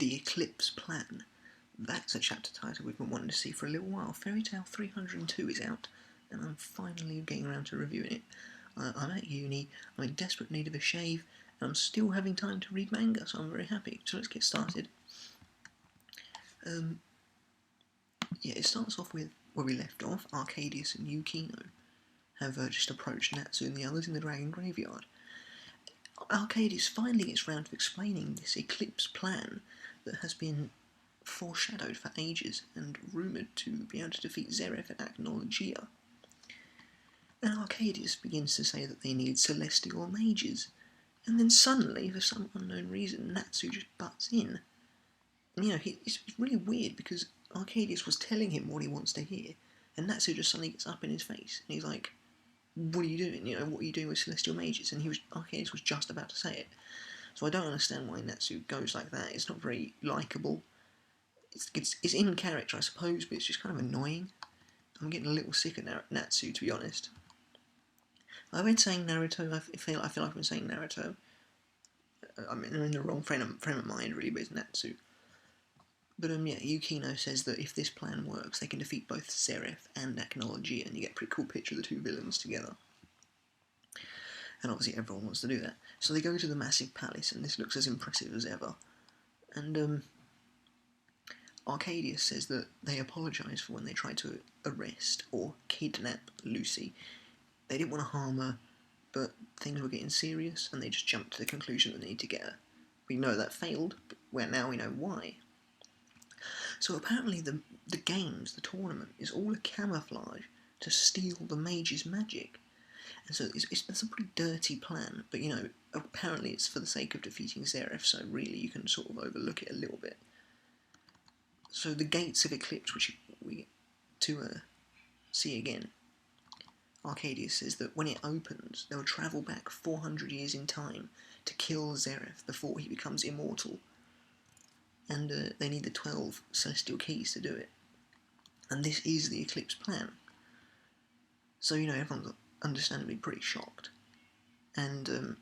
The Eclipse Plan. That's a chapter title we've been wanting to see for a little while. Fairy Tail 302 is out, and I'm finally getting around to reviewing it. I'm at uni, I'm in desperate need of a shave, and I'm still having time to read manga, so I'm very happy. So let's get started. It starts off with where we left off. Arcadius and Yukino have just approached Natsu and the others in the Dragon Graveyard. Arcadius finally gets round to explaining this Eclipse Plan that has been foreshadowed for ages and rumoured to be able to defeat Zeref and Acnologia. And Arcadius begins to say that they need celestial mages, and then suddenly, for some unknown reason, Natsu just butts in. And, it's really weird because Arcadius was telling him what he wants to hear, and Natsu just suddenly gets up in his face, and he's like, "What are you doing? What are you doing with celestial mages?" And Arcadius was just about to say it. So I don't understand why Natsu goes like that. It's not very likeable. It's in character, I suppose, but it's just kind of annoying. I'm getting a little sick of Natsu, to be honest. I've been saying Naruto. I feel like I've been saying Naruto. I'm in the wrong frame of mind, really, but it's Natsu. But Yukino says that if this plan works, they can defeat both Zeref and Acnologia, and you get a pretty cool picture of the two villains together. And obviously everyone wants to do that. So they go to the massive palace, and this looks as impressive as ever. And Arcadius says that they apologise for when they tried to arrest or kidnap Lucy. They didn't want to harm her, but things were getting serious, and they just jumped to the conclusion that they need to get her. We know that failed, but now we know why. So apparently the games, the tournament, is all a camouflage to steal the mage's magic. And so it's a pretty dirty plan, but apparently it's for the sake of defeating Zeref, so really you can sort of overlook it a little bit. So the gates of Eclipse, which we get to see again, Arcadius says that when it opens, they'll travel back 400 years in time to kill Zeref before he becomes immortal. And they need the 12 celestial keys to do it. And this is the Eclipse Plan. So, everyone's understandably pretty shocked. And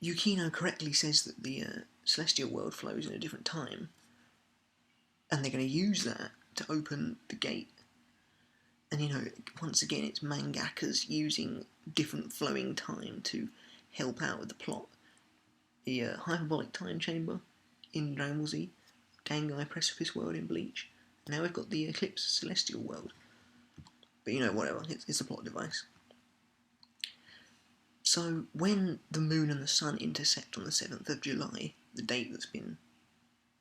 Yukino correctly says that the celestial world flows in a different time, and they're going to use that to open the gate. And once again, it's mangakas using different flowing time to help out with the plot. The hyperbolic time chamber in Dragon Ball Z, Dangai Precipice world in Bleach. Now we've got the Eclipse celestial world. But whatever, it's a plot device. So when the moon and the sun intersect on the 7th of July, the date that's been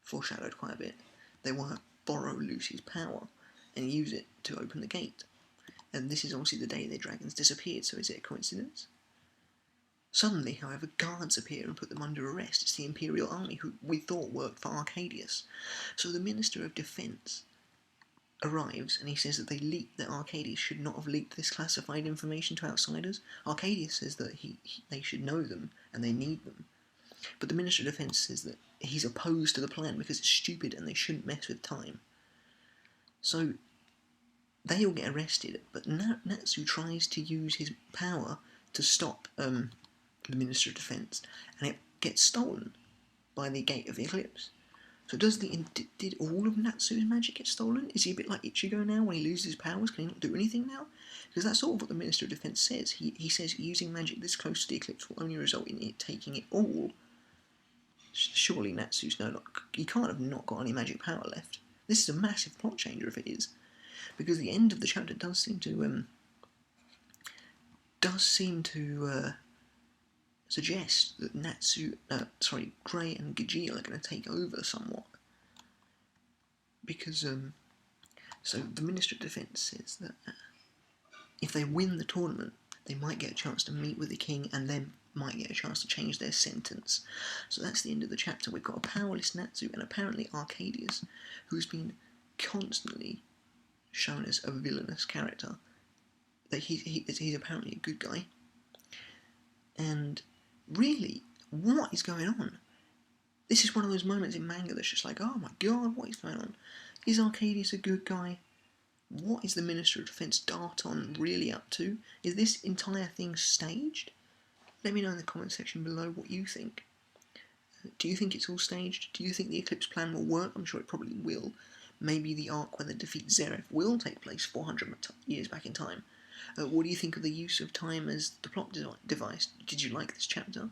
foreshadowed quite a bit, they want to borrow Lucy's power and use it to open the gate. And this is obviously the day their dragons disappeared, so is it a coincidence? Suddenly, however, guards appear and put them under arrest. It's the Imperial Army, who we thought worked for Arcadius. So the Minister of Defence arrives, and he says that that Arcadius should not have leaked this classified information to outsiders. Arcadius says that they should know them, and they need them. But the Minister of Defence says that he's opposed to the plan because it's stupid and they shouldn't mess with time. So they all get arrested, but Natsu tries to use his power to stop the Minister of Defence, and it gets stolen by the Gate of the Eclipse. So did all of Natsu's magic get stolen? Is he a bit like Ichigo now when he loses his powers? Can he not do anything now? Because that's sort of what the Minister of Defence says. He says using magic this close to the Eclipse will only result in it taking it all. Surely Natsu's he can't have not got any magic power left. This is a massive plot changer if it is, because the end of the chapter does seem to suggest that Gray and Gajeel are going to take over somewhat. Because, so the Minister of Defence says that if they win the tournament, they might get a chance to meet with the king and then might get a chance to change their sentence. So that's the end of the chapter. We've got a powerless Natsu and apparently Arcadius, who's been constantly shown as a villainous character. That he's apparently a good guy. And really, what is going on? This is one of those moments in manga that's just like, oh my god, what is going on? Is Arcadius a good guy? What is the Minister of Defence Darton really up to? Is this entire thing staged? Let me know in the comment section below what you think. Do you think it's all staged? Do you think the Eclipse plan will work? I'm sure it probably will. Maybe the arc where they defeat Zeref will take place 400 years back in time. What do you think of the use of time as the plot device? Did you like this chapter?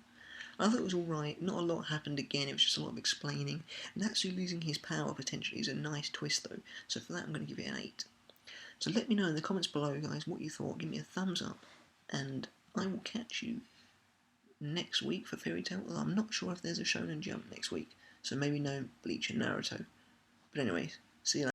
I thought it was alright, not a lot happened again, it was just a lot of explaining. Natsu losing his power potentially is a nice twist though, so for that I'm going to give it an 8. So let me know in the comments below, guys, what you thought. Give me a thumbs up, and I will catch you next week for Fairy Tail. Well, I'm not sure if there's a Shonen Jump next week, so maybe no Bleach and Naruto. But anyways, see you later.